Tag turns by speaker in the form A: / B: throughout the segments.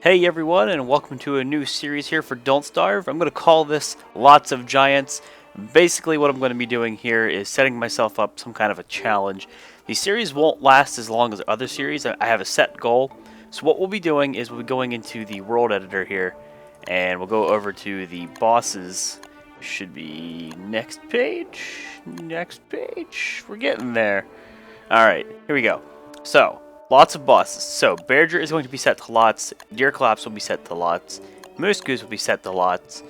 A: Hey everyone, and welcome to a new series here for Don't Starve. I'm going to call this Lots of Giants. Basically what I'm going to be doing here is setting myself up some kind of a challenge. The series won't last as long as other series. I have a set goal. So what we'll be doing is we'll be going into the world editor here, and we'll go over to the bosses. Should be next page. We're getting there. Alright, here we go. So, lots of bosses. So, Bearger is going to be set to lots. Deerclops will be set to lots. Moose Goose will be set to lots.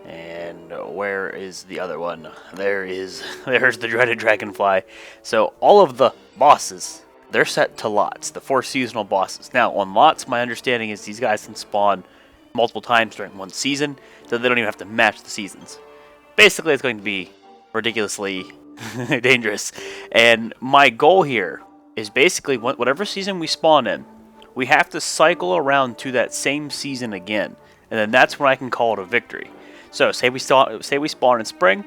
A: And where is the other one? There's the dreaded dragonfly. So, all of the bosses, they're set to lots. The 4 seasonal bosses. Now, on lots, my understanding is these guys can spawn multiple times during one season, so they don't even have to match the seasons. Basically, it's going to be ridiculously dangerous. And my goal here is basically whatever season we spawn in, we have to cycle around to that same season again, and then that's when I can call it a victory. So say we spawn in spring,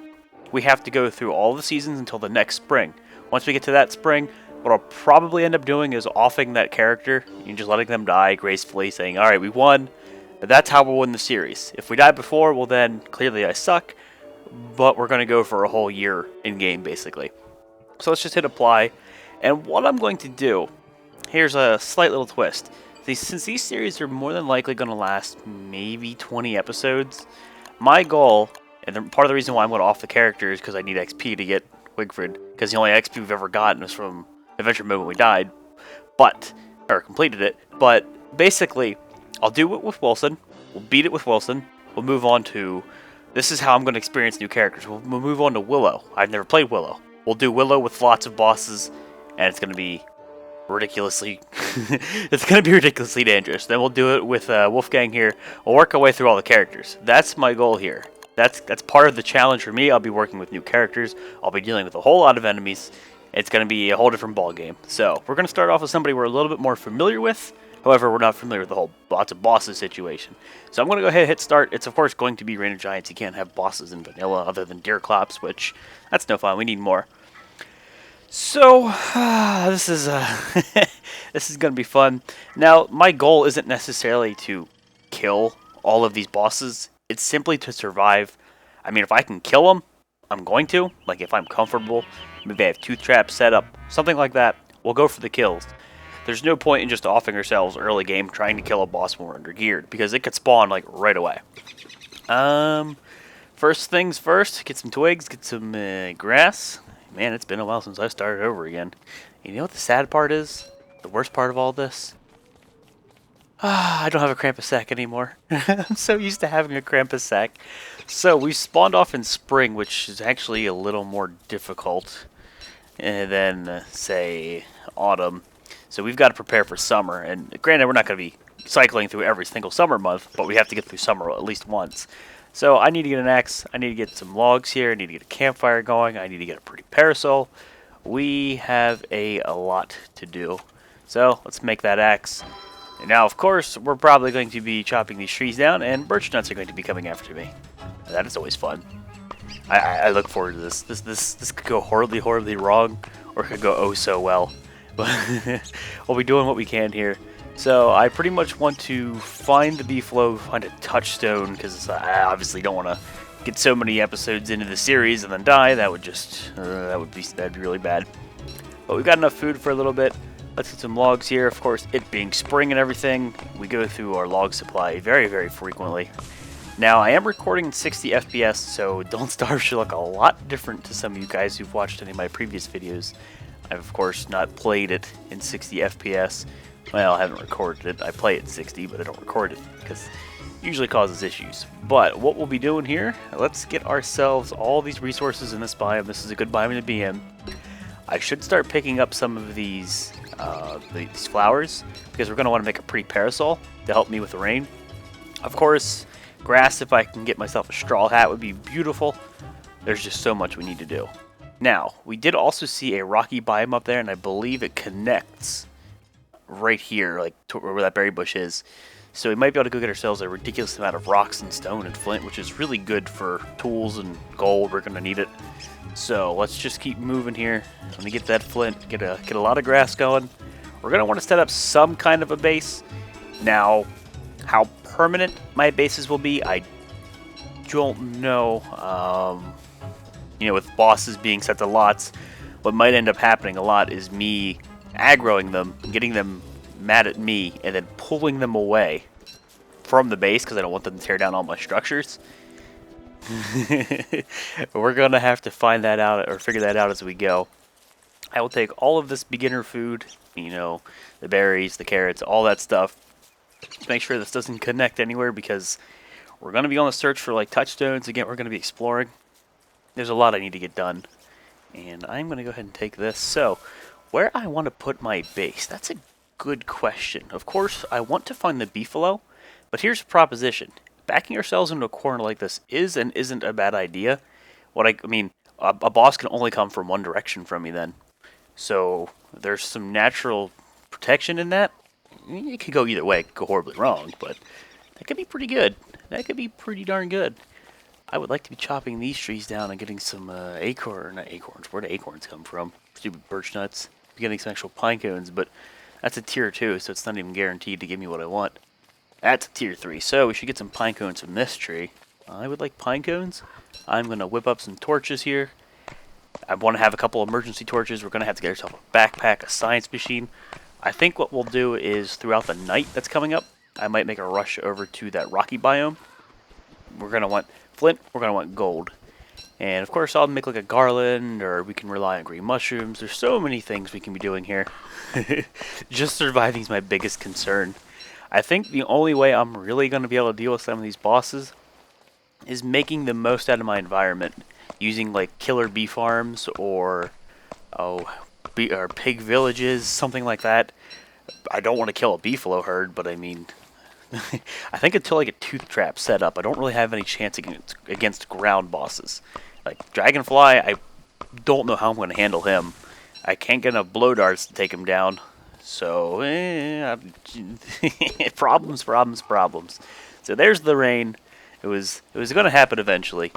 A: we have to go through all the seasons until the next spring. Once we get to that spring, what I'll probably end up doing is offing that character and just letting them die gracefully, saying, "All right, we won." That's how we'll win the series. If we die before, well then clearly I suck, but we're going to go for a whole year in game basically. So let's just hit apply. And what I'm going to do, here's a slight little twist. Since these series are more than likely going to last maybe 20 episodes, my goal, and part of the reason why I'm going to off the character is because I need XP to get Wigfrid, because the only XP we've ever gotten was from Adventure Mode when we died, or completed it. But basically, I'll do it with Wilson, we'll beat it with Wilson, we'll move on to, this is how I'm going to experience new characters, we'll move on to Willow. I've never played Willow. We'll do Willow with lots of bosses, and it's going to be ridiculously dangerous. Then we'll do it with Wolfgang here. We'll work our way through all the characters. That's my goal here. That's part of the challenge for me. I'll be working with new characters. I'll be dealing with a whole lot of enemies. It's going to be a whole different ball game. So we're going to start off with somebody we're a little bit more familiar with. However, we're not familiar with the whole lots of bosses situation. So I'm going to go ahead and hit start. It's of course going to be Reign of Giants. You can't have bosses in vanilla other than Deerclops, which that's no fun. We need more. So, this is this is going to be fun. Now, my goal isn't necessarily to kill all of these bosses. It's simply to survive. I mean, if I can kill them, I'm going to. Like, if I'm comfortable, maybe I have tooth traps set up, something like that, we'll go for the kills. There's no point in just offing ourselves early game trying to kill a boss when we're under geared, because it could spawn, like, right away. First things first, get some twigs, get some grass. Man, it's been a while since I started over again. You know what the sad part is? The worst part of all this? I don't have a Krampus sack anymore. I'm so used to having a Krampus sack. So we spawned off in spring, which is actually a little more difficult than, say, autumn. So we've got to prepare for summer. And granted, we're not going to be cycling through every single summer month, but we have to get through summer at least once. So I need to get an axe, I need to get some logs here, I need to get a campfire going, I need to get a pretty parasol. We have a lot to do. So let's make that axe. And now of course we're probably going to be chopping these trees down, and birch nuts are going to be coming after me. That is always fun. I look forward to this. This could go horribly wrong, or it could go oh so well. But we'll be doing what we can here. So I pretty much want to find the beeflow, find a touchstone, because I obviously don't want to get so many episodes into the series and then die. That would just that'd be really bad. But we've got enough food for a little bit. Let's get some logs here. Of course, it being spring and everything, we go through our log supply very frequently. Now I am recording in 60 FPS, so Don't Starve should look a lot different to some of you guys who've watched any of my previous videos. I've of course not played it in 60 FPS. Well, I haven't recorded it. I play it at 60, but I don't record it because it usually causes issues. But what we'll be doing here, let's get ourselves all these resources in this biome. This is a good biome to be in. I should start picking up some of these flowers because we're going to want to make a pretty parasol to help me with the rain. Of course, grass, if I can get myself a straw hat, would be beautiful. There's just so much we need to do. Now, we did also see a rocky biome up there, and I believe it connects right here, like to where that berry bush is. So we might be able to go get ourselves a ridiculous amount of rocks and stone and flint, which is really good for tools and gold. We're going to need it. So let's just keep moving here. Let me get that flint, get a lot of grass going. We're going to want to set up some kind of a base. Now, How permanent my bases will be, I don't know. You know, with bosses being set to lots, what might end up happening a lot is me aggroing them, getting them mad at me, and then pulling them away from the base because I don't want them to tear down all my structures. We're going to have to find that out or figure that out as we go. I will take all of this beginner food, you know, the berries, the carrots, all that stuff, to make sure this doesn't connect anywhere because we're going to be on the search for like touchstones. Again, we're going to be exploring. There's a lot I need to get done. And I'm going to go ahead and take this. So, where I want to put my base, that's a good question. Of course, I want to find the beefalo, but here's a proposition. Backing ourselves into a corner like this is and isn't a bad idea. I mean, a boss can only come from one direction from me then. So, there's some natural protection in that. It could go either way, it could go horribly wrong, but that could be pretty good. That could be pretty darn good. I would like to be chopping these trees down and getting some not acorns. Where do acorns come from? Stupid birch nuts. Getting some actual pine cones, but that's a tier 2, so it's not even guaranteed to give me what I want. That's a tier 3, so we should get some pine cones from this tree. I would like pine cones. I'm going to whip up some torches here. I want to have a couple emergency torches. We're going to have to get ourselves a backpack, a science machine. I think what we'll do is throughout the night that's coming up, I might make a rush over to that rocky biome. We're going to want flint, we're going to want gold. And of course I'll make like a garland, or we can rely on green mushrooms. There's so many things we can be doing here. Just surviving is my biggest concern. I think the only way I'm really going to be able to deal with some of these bosses is making the most out of my environment. Using like killer bee farms or pig villages, something like that. I don't want to kill a beefalo herd, but I mean... I think until I get tooth traps set up, I don't really have any chance against ground bosses. Like Dragonfly, I don't know how I'm going to handle him. I can't get enough blow darts to take him down. So, problems. So there's the rain. It was going to happen eventually.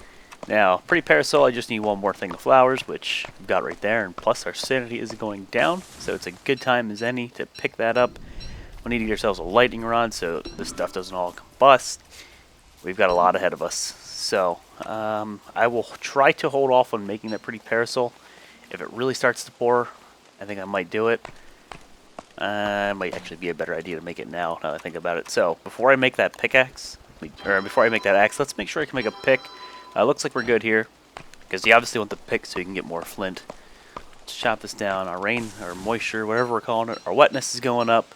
A: Now, pretty parasol, I just need one more thing of flowers, which I've got right there. And plus our sanity is going down, so it's a good time as any to pick that up. We need to get ourselves a lightning rod so this stuff doesn't all combust. We've got a lot ahead of us. So, I will try to hold off on making that pretty parasol. If it really starts to pour, I think I might do it. It might actually be a better idea to make it now that I think about it. So, before I make that pickaxe, or before I make that axe, let's make sure I can make a pick. Looks like we're good here, because you obviously want the pick so you can get more flint. Let's chop this down. Our rain, or moisture, whatever we're calling it, our wetness is going up.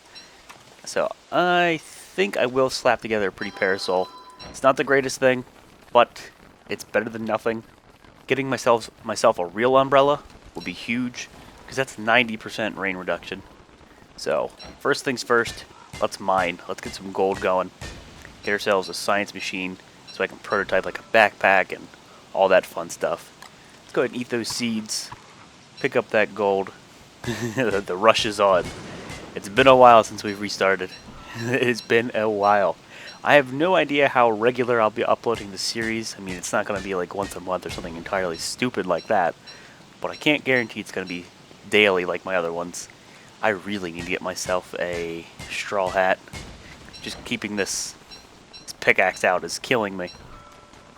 A: So I think I will slap together a pretty parasol. It's not the greatest thing, but it's better than nothing. Getting myself a real umbrella will be huge, because that's 90% rain reduction. So first things first, let's mine. Let's get some gold going. Get ourselves a science machine so I can prototype like a backpack and all that fun stuff. Let's go ahead and eat those seeds. Pick up that gold. The rush is on. It's been a while since we've restarted. It's been a while. I have no idea how regular I'll be uploading the series. I mean, it's not going to be like once a month or something entirely stupid like that. But I can't guarantee it's going to be daily like my other ones. I really need to get myself a straw hat. Just keeping this pickaxe out is killing me.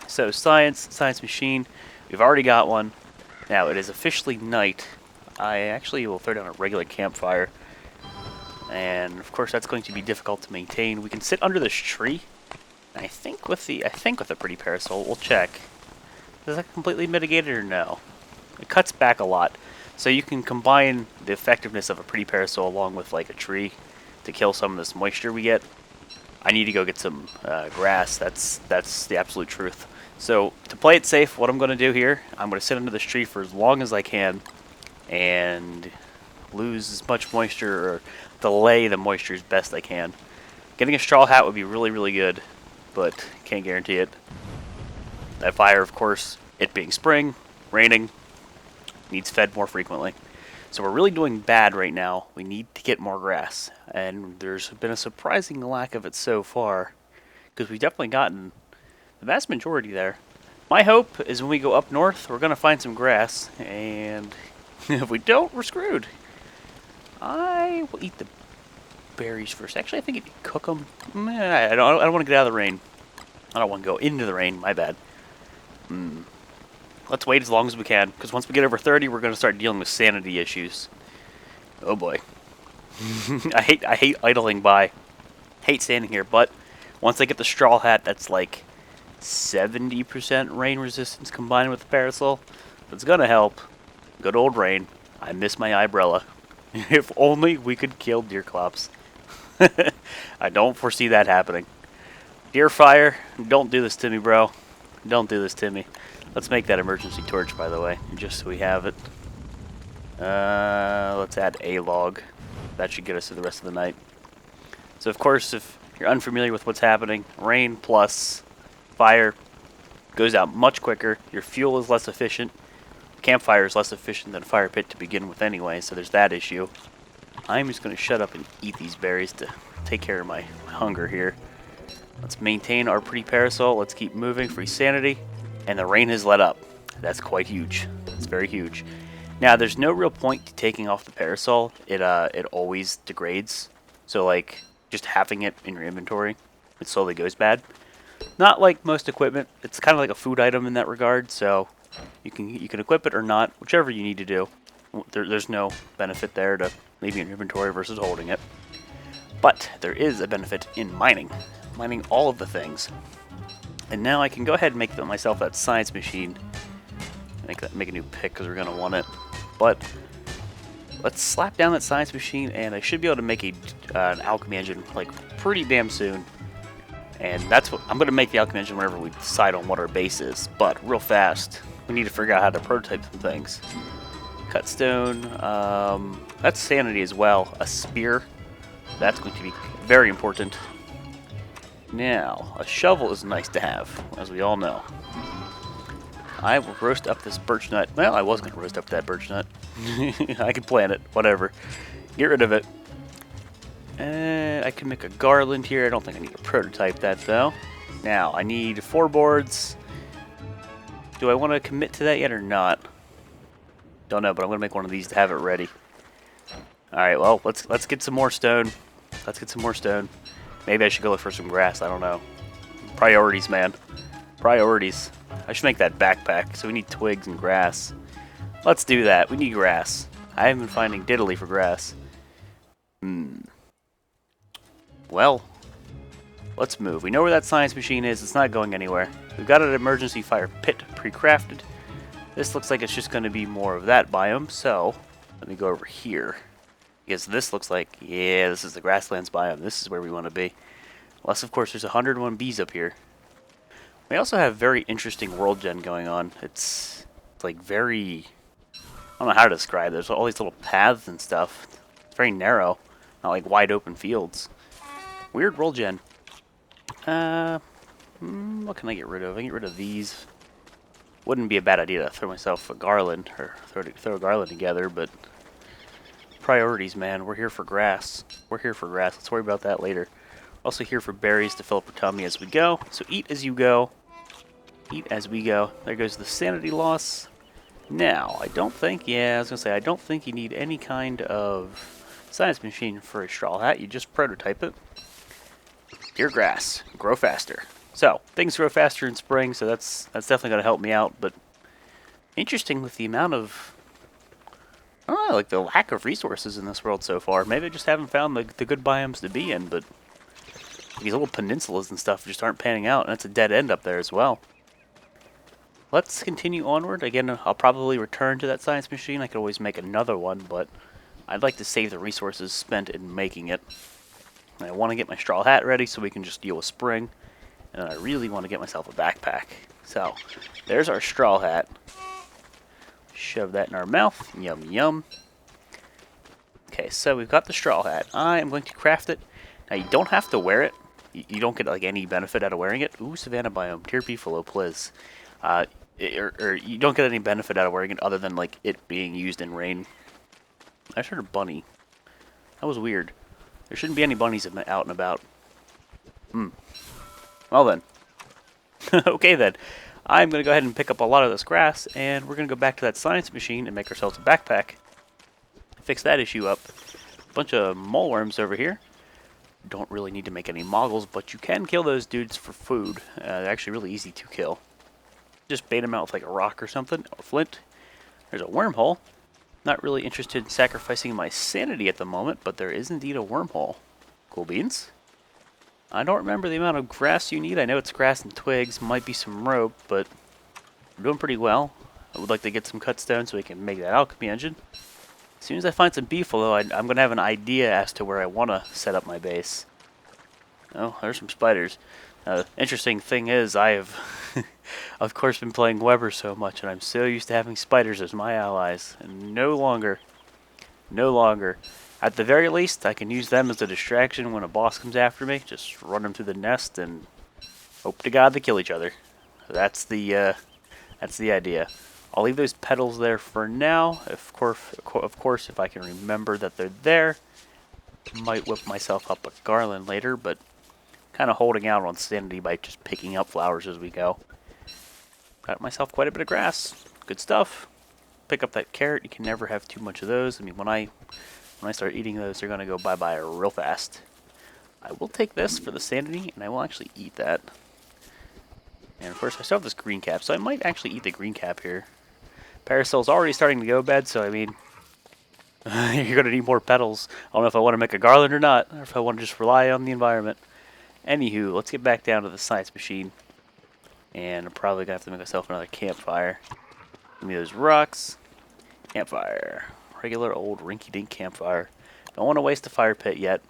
A: So science machine. We've already got one. Now it is officially night. I actually will throw down a regular campfire. And of course that's going to be difficult to maintain. We can sit under this tree. And I think with a pretty parasol, we'll check. Does that completely mitigate it or no? It cuts back a lot. So you can combine the effectiveness of a pretty parasol along with like a tree to kill some of this moisture we get. I need to go get some grass. That's the absolute truth. So to play it safe, what I'm going to do here, I'm going to sit under this tree for as long as I can and lose as much moisture or delay the moisture as best I can. Getting a straw hat would be really, really good, but can't guarantee it. That fire, of course, it being spring, raining, needs fed more frequently. So we're really doing bad right now. We need to get more grass, and there's been a surprising lack of it so far, because we've definitely gotten the vast majority there. My hope is when we go up north, we're going to find some grass, and if we don't, we're screwed. I will eat the berries first. Actually, I think if you cook them, I don't want to get out of the rain. I don't want to go into the rain. My bad. Let's wait as long as we can, because once we get over 30, we're going to start dealing with sanity issues. Oh boy. I hate idling by. Hate standing here, but once I get the straw hat, that's like 70% rain resistance combined with the parasol. It's gonna help. Good old rain. I miss my umbrella. If only we could kill deer clops. I don't foresee that happening. Deer fire, don't do this to me, bro. Don't do this to me. Let's make that emergency torch, by the way, just so we have it. Let's add a log. That should get us through the rest of the night. So, of course, if you're unfamiliar with what's happening, rain plus fire goes out much quicker. Your fuel is less efficient. Campfire is less efficient than a fire pit to begin with anyway, so there's that issue. I'm just going to shut up and eat these berries to take care of my hunger here. Let's maintain our pretty parasol. Let's keep moving. Free sanity. And the rain has let up. That's quite huge. It's very huge. Now, there's no real point to taking off the parasol. It always degrades. So, like, just having it in your inventory, it slowly goes bad. Not like most equipment. It's kind of like a food item in that regard. So, you can equip it or not, whichever you need to do. There's no benefit there to leaving your inventory versus holding it. But there is a benefit in mining all of the things. And now I can go ahead and make myself that science machine. Make a new pick because we're gonna want it. But let's slap down that science machine, and I should be able to make an alchemy engine like pretty damn soon. And that's what I'm gonna make, the alchemy engine whenever we decide on what our base is. But real fast, we need to figure out how to prototype some things. Cut stone. That's sanity as well. A spear. That's going to be very important. Now, a shovel is nice to have, as we all know. I will roast up this birch nut. Well, I was going to roast up that birch nut. I can plant it, whatever. Get rid of it. I can make a garland here. I don't think I need to prototype that, though. Now, I need 4 boards. Do I want to commit to that yet or not? Don't know, but I'm going to make one of these to have it ready. Alright, well, let's get some more stone. Let's get some more stone. Maybe I should go look for some grass. I don't know. Priorities, man. Priorities. I should make that backpack. So we need twigs and grass. Let's do that. We need grass. I haven't been finding diddly for grass. Well, let's move. We know where that science machine is. It's not going anywhere. We've got an emergency fire pit pre-crafted. This looks like it's just going to be more of that biome. So let me go over here. Because this looks like, yeah, this is the grasslands biome. This is where we want to be. Unless, of course, there's 101 bees up here. We also have very interesting world gen going on. It's like very, I don't know how to describe it. There's all these little paths and stuff. It's very narrow, not like wide open fields. Weird world gen. What can I get rid of? I can get rid of these. Wouldn't be a bad idea to throw myself a garland, or throw a garland together, but priorities, man. We're here for grass. We're here for grass. Let's worry about that later. Also here for berries to fill up our tummy as we go. So eat as you go. Eat as we go. There goes the sanity loss. Now, I don't think, I was going to say, I don't think you need any kind of science machine for a straw hat. You just prototype it. Dear grass, grow faster. So, things grow faster in spring, so that's definitely going to help me out. But interesting with the amount of, like the lack of resources in this world so far. Maybe I just haven't found the good biomes to be in, but these little peninsulas and stuff just aren't panning out, and it's a dead end up there as well. Let's continue onward. Again, I'll probably return to that science machine. I could always make another one, but I'd like to save the resources spent in making it. I want to get my straw hat ready so we can just deal with spring, and I really want to get myself a backpack. So, there's our straw hat. Shove that in our mouth. Yum, yum. Okay, so we've got the straw hat. I am going to craft it. Now, you don't have to wear it. You don't get like any benefit out of wearing it. Ooh, savanna biome. Deer beefalo, please. Or you don't get any benefit out of wearing it other than like it being used in rain. I just heard a bunny. That was weird. There shouldn't be any bunnies out and about. Well then. Okay then. I'm going to go ahead and pick up a lot of this grass, and we're going to go back to that science machine and make ourselves a backpack. Fix that issue up. A bunch of moleworms over here. Don't really need to make any moggles, but you can kill those dudes for food. They're actually really easy to kill. Just bait them out with like a rock or something, or flint. There's a wormhole. Not really interested in sacrificing my sanity at the moment, but there is indeed a wormhole. Cool beans. I don't remember the amount of grass you need. I know it's grass and twigs, might be some rope, but we're doing pretty well. I would like to get some cut stone so we can make that alchemy engine. As soon as I find some beefalo, I'm going to have an idea as to where I want to set up my base. Oh, there's some spiders. Interesting thing is, I have, of course, been playing Weber so much, and I'm so used to having spiders as my allies, and no longer. At the very least, I can use them as a distraction when a boss comes after me. Just run them through the nest and hope to God they kill each other. That's the idea. I'll leave those petals there for now. Of course, if I can remember that they're there, might whip myself up a garland later, but kind of holding out on sanity by just picking up flowers as we go. Got myself quite a bit of grass. Good stuff. Pick up that carrot. You can never have too much of those. I mean, when I start eating those, they're going to go bye-bye real fast. I will take this for the sanity, and I will actually eat that. And of course, I still have this green cap, so I might actually eat the green cap here. Parasol's already starting to go bad, so I mean, you're going to need more petals. I don't know if I want to make a garland or not, or if I want to just rely on the environment. Anywho, let's get back down to the science machine. And I'm probably going to have to make myself another campfire. Give me those rocks. Campfire. Regular old rinky-dink campfire. Don't want to waste a fire pit yet.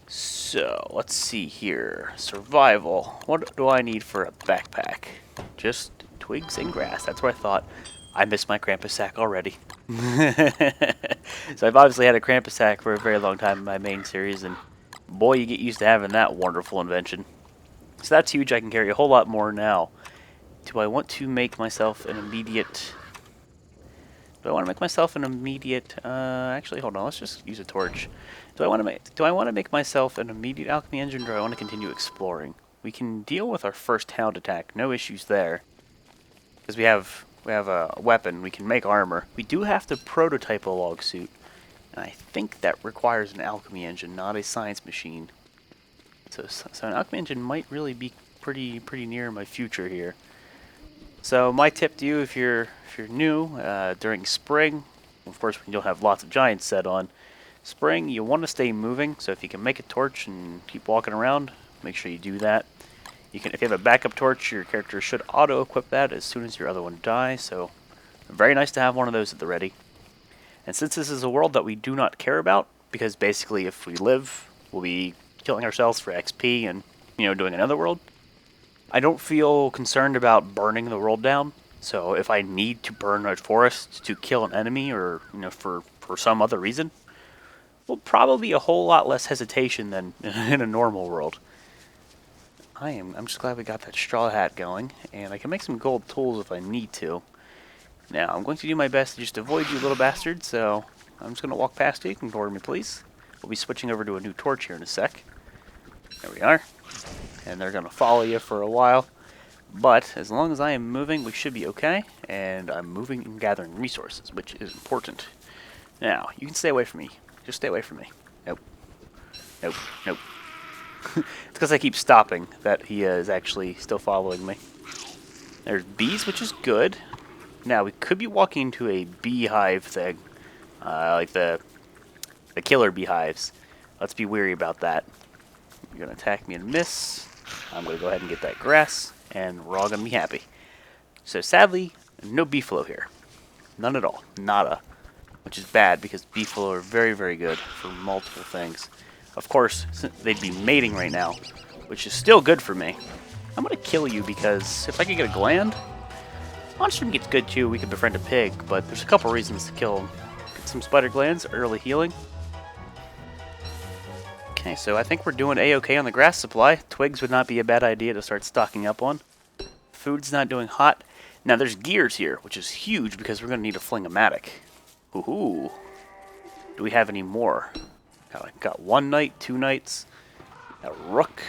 A: So, let's see here. Survival. What do I need for a backpack? Just twigs and grass. That's what I thought. I missed my Krampus sack already. So I've obviously had a Krampus sack for a very long time in my main series, and boy, you get used to having that wonderful invention. So that's huge. I can carry a whole lot more now. Do I want to make myself an immediate... actually, hold on. Let's just use a torch. Do I want to make myself an immediate alchemy engine, or do I want to continue exploring? We can deal with our first hound attack. No issues there. Because we have a weapon. We can make armor. We do have to prototype a log suit. And I think that requires an alchemy engine, not a science machine. So an alchemy engine might really be pretty near my future here. So my tip to you, if you're new, during spring, of course when you'll have lots of giants set on, spring you want to stay moving. So if you can make a torch and keep walking around, make sure you do that. If you have a backup torch, your character should auto-equip that as soon as your other one dies. So very nice to have one of those at the ready. And since this is a world that we do not care about, because basically if we live, we'll be killing ourselves for XP and doing another world. I don't feel concerned about burning the world down. So if I need to burn a forest to kill an enemy or for some other reason, will probably be a whole lot less hesitation than in a normal world. I'm just glad we got that straw hat going, and I can make some gold tools if I need to. Now I'm going to do my best to just avoid you little bastards, so I'm just going to walk past you. Ignore me, please. We'll be switching over to a new torch here in a sec. There we are. And they're going to follow you for a while. But as long as I am moving, we should be okay. And I'm moving and gathering resources, which is important. Now, you can stay away from me. Just stay away from me. Nope. Nope. Nope. It's because I keep stopping that he is actually still following me. There's bees, which is good. Now, we could be walking into a beehive thing. Like the killer beehives. Let's be wary about that. You're going to attack me and miss. I'm going to go ahead and get that grass, and we're all going to be happy. So sadly, no beefalo here. None at all. Nada. Which is bad, because beefalo are very, very good for multiple things. Of course, they'd be mating right now, which is still good for me. I'm going to kill you, because if I could get a gland, monstrum gets good too. We could befriend a pig, but there's a couple reasons to kill him. Get some spider glands, early healing. Okay, so I think we're doing A-okay on the grass supply. Twigs would not be a bad idea to start stocking up on. Food's not doing hot. Now there's gears here, which is huge because we're going to need a fling-o-matic. Ooh. Do we have any more? Got one knight, two knights. A rook.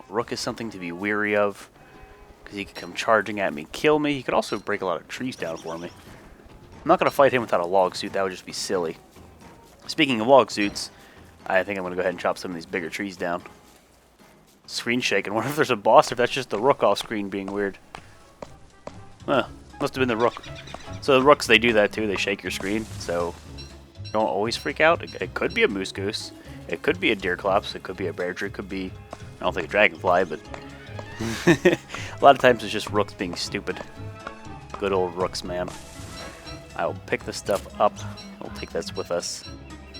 A: A rook is something to be weary of, because he could come charging at me and kill me. He could also break a lot of trees down for me. I'm not going to fight him without a log suit. That would just be silly. Speaking of log suits, I think I'm gonna go ahead and chop some of these bigger trees down. Screen shaking. I wonder if there's a boss or if that's just the rook off screen being weird. Huh. Must have been the rook. So the rooks, they do that too. They shake your screen. So don't always freak out. It could be a moose goose. It could be a deer clops. It could be a bear tree. It could be, I don't think a dragonfly, but a lot of times it's just rooks being stupid. Good old rooks, man. I will pick this stuff up. We'll take this with us.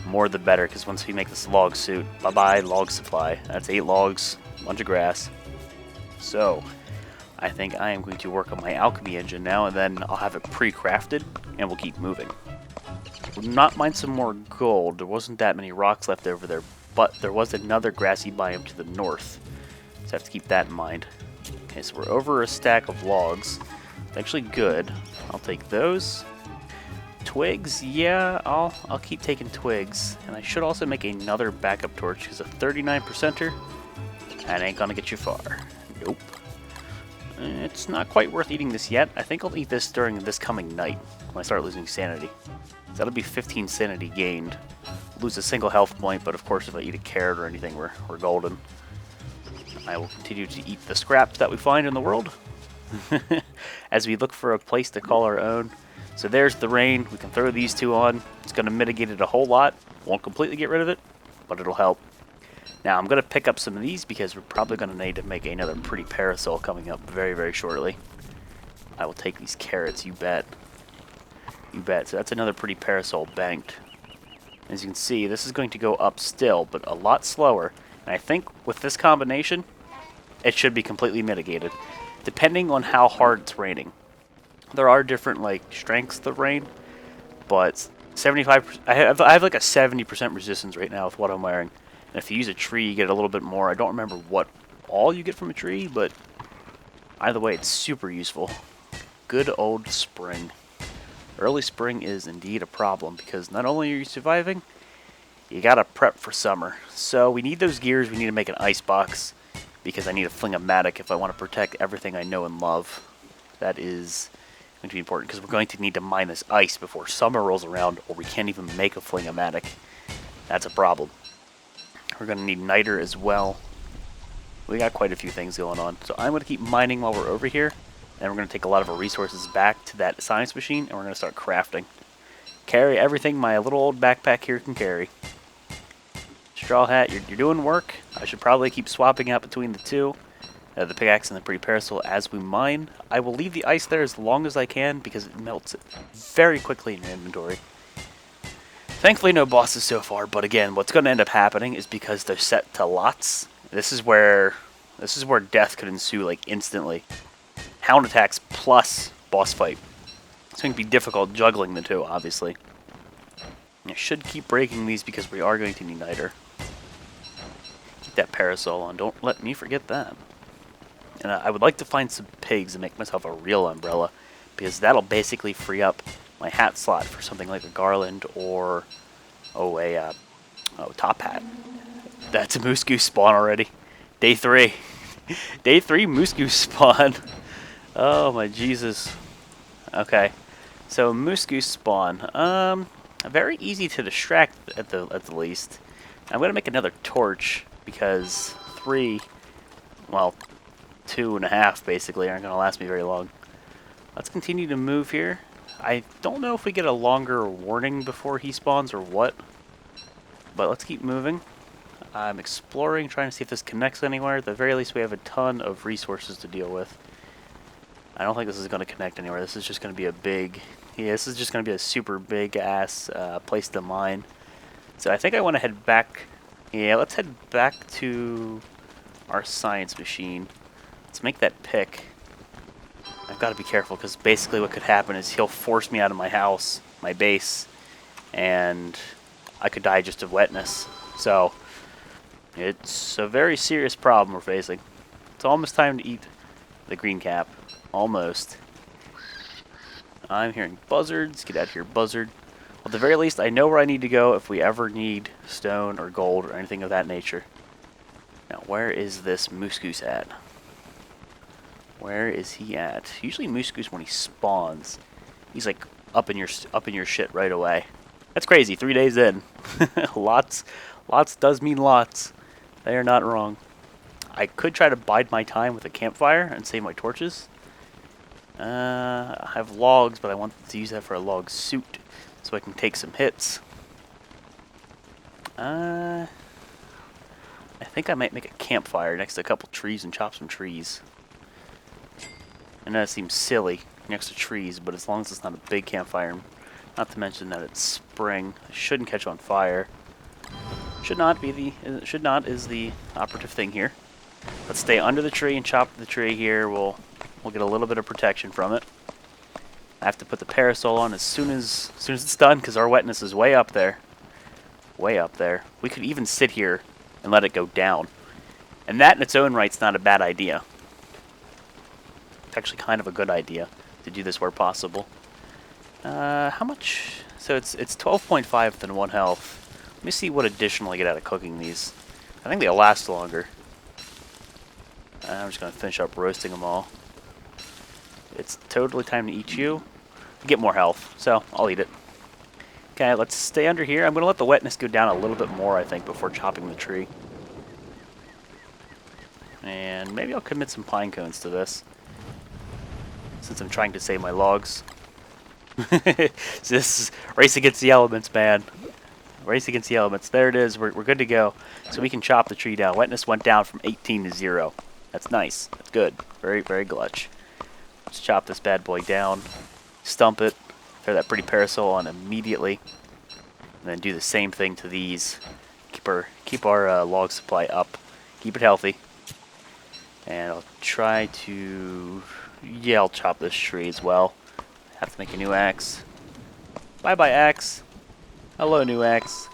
A: More the better, because once we make this log suit, bye-bye log supply. That's 8 logs, a bunch of grass. So, I think I am going to work on my alchemy engine now, and then I'll have it pre-crafted, and we'll keep moving. Would not mind some more gold. There wasn't that many rocks left over there, but there was another grassy biome to the north. So I have to keep that in mind. Okay, so we're over a stack of logs. It's actually good. I'll take those. Twigs, yeah, I'll keep taking twigs. And I should also make another backup torch, because a 39%er, that ain't gonna get you far. Nope. It's not quite worth eating this yet. I think I'll eat this during this coming night, when I start losing sanity. So that'll be 15 sanity gained. Lose a single health point, but of course if I eat a carrot or anything, we're golden. I will continue to eat the scraps that we find in the world, as we look for a place to call our own. So there's the rain. We can throw these two on. It's going to mitigate it a whole lot. Won't completely get rid of it, but it'll help. Now I'm going to pick up some of these because we're probably going to need to make another pretty parasol coming up very, very shortly. I will take these carrots, you bet. You bet. So that's another pretty parasol banked. As you can see, this is going to go up still, but a lot slower. And I think with this combination, it should be completely mitigated, depending on how hard it's raining. There are different strengths of rain, but 75%. I have like a 70% resistance right now with what I'm wearing. And if you use a tree, you get a little bit more. I don't remember what all you get from a tree, but either way, it's super useful. Good old spring. Early spring is indeed a problem because not only are you surviving, you gotta prep for summer. So we need those gears. We need to make an ice box because I need a fling-o-matic if I want to protect everything I know and love. That is going to be important because we're going to need to mine this ice before summer rolls around, or we can't even make a fling-o-matic. That's a problem. We're going to need niter as well. We got quite a few things going on. So I'm going to keep mining while we're over here, and we're going to take a lot of our resources back to that science machine, and we're going to start crafting. Carry everything my little old backpack here can carry. Straw hat, you're doing work. I should probably keep swapping out between the two. The pickaxe and the pretty parasol as we mine. I will leave the ice there as long as I can because it melts very quickly in your inventory. Thankfully no bosses so far, but again, what's going to end up happening is because they're set to lots. This is where death could ensue instantly. Hound attacks plus boss fight. It's going to be difficult juggling the two, obviously. I should keep breaking these because we are going to need niter. Keep that parasol on. Don't let me forget that. And I would like to find some pigs and make myself a real umbrella, because that'll basically free up my hat slot for something like a garland or, a top hat. That's a moose goose spawn already. Day 3. Day 3 moose goose spawn. Oh my Jesus. Okay. So moose goose spawn. Very easy to distract at the least. I'm gonna make another torch because 3, well, 2.5 basically aren't going to last me very long. Let's continue to move here. I don't know if we get a longer warning before he spawns or what, but let's keep moving. I'm exploring, trying to see if this connects anywhere. At the very least, we have a ton of resources to deal with. I don't think this is going to connect anywhere. This is just going to be this is just going to be a super big ass place to mine. So I think I want to head back. Yeah, let's head back to our science machine. Let's make that pick. I've got to be careful because basically what could happen is he'll force me out of my house, my base, and I could die just of wetness. So it's a very serious problem we're facing. It's almost time to eat the green cap. Almost. I'm hearing buzzards. Get out of here, buzzard. Well, at the very least, I know where I need to go if we ever need stone or gold or anything of that nature. Now, where is this moose goose at? Where is he at? Usually moose goose, when he spawns, he's up in your shit right away. That's crazy. 3 days in, lots Lots does mean lots. They are not wrong. I could try to bide my time with a campfire and save my torches. I have logs, but I want to use that for a log suit so I can take some hits. I think I might make a campfire next to a couple trees and chop some trees. I know that seems silly next to trees, but as long as it's not a big campfire, not to mention that it's spring, it shouldn't catch on fire. Should not is the operative thing here. Let's stay under the tree and chop the tree here. We'll get a little bit of protection from it. I have to put the parasol on as soon as it's done because our wetness is way up there. Way up there. We could even sit here and let it go down. And that in its own right's not a bad idea. It's actually kind of a good idea to do this where possible. How much? So it's 12.5 than 1 health. Let me see what additional I get out of cooking these. I think they'll last longer. I'm just going to finish up roasting them all. It's totally time to eat you. Get more health, so I'll eat it. Okay, let's stay under here. I'm going to let the wetness go down a little bit more, I think, before chopping the tree. And maybe I'll commit some pine cones to this, since I'm trying to save my logs. So this is race against the elements, man. Race against the elements. There it is. We're good to go. So we can chop the tree down. Wetness went down from 18 to 0. That's nice. That's good. Very, very glutch. Let's chop this bad boy down. Stump it. Throw that pretty parasol on immediately. And then do the same thing to these. Keep our log supply up. Keep it healthy. And I'll try to... Yeah, I'll chop this tree as well. Have to make a new axe. Bye-bye, axe. Hello, new axe.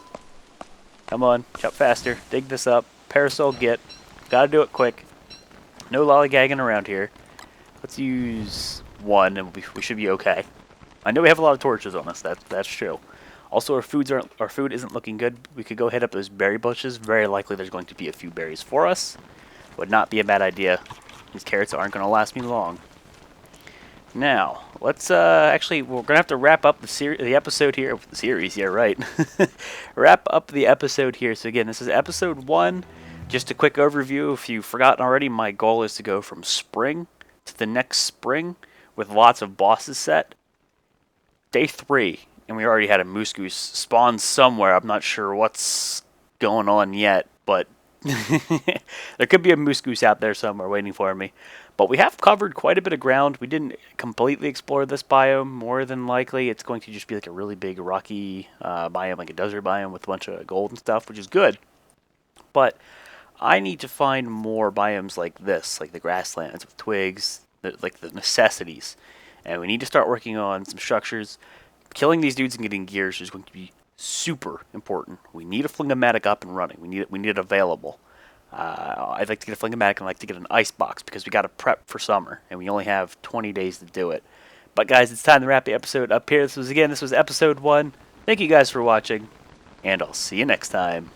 A: Come on, chop faster. Dig this up. Parasol get. Gotta do it quick. No lollygagging around here. Let's use 1 and we should be okay. I know we have a lot of torches on us. That's true. Also, our food isn't looking good. We could go hit up those berry bushes. Very likely there's going to be a few berries for us. Would not be a bad idea. These carrots aren't going to last me long. Now, let's actually, we're going to have to wrap up the episode here. The series, yeah, right. Wrap up the episode here. So again, this is episode 1. Just a quick overview. If you've forgotten already, my goal is to go from spring to the next spring with lots of bosses set. Day 3, and we already had a moose goose spawn somewhere. I'm not sure what's going on yet, but there could be a moose goose out there somewhere waiting for me. But we have covered quite a bit of ground. We didn't completely explore this biome. More than likely, it's going to just be like a really big rocky biome, like a desert biome with a bunch of gold and stuff, which is good. But I need to find more biomes like this, like the grasslands with twigs, like the necessities. And we need to start working on some structures. Killing these dudes and getting gears is going to be super important. We need a flingomatic up and running. We need it available. I'd like to get a flingomatic and I'd like to get an ice box because we got to prep for summer and we only have 20 days to do it. But guys, it's time to wrap the episode up here. This was episode 1. Thank you guys for watching, and I'll see you next time.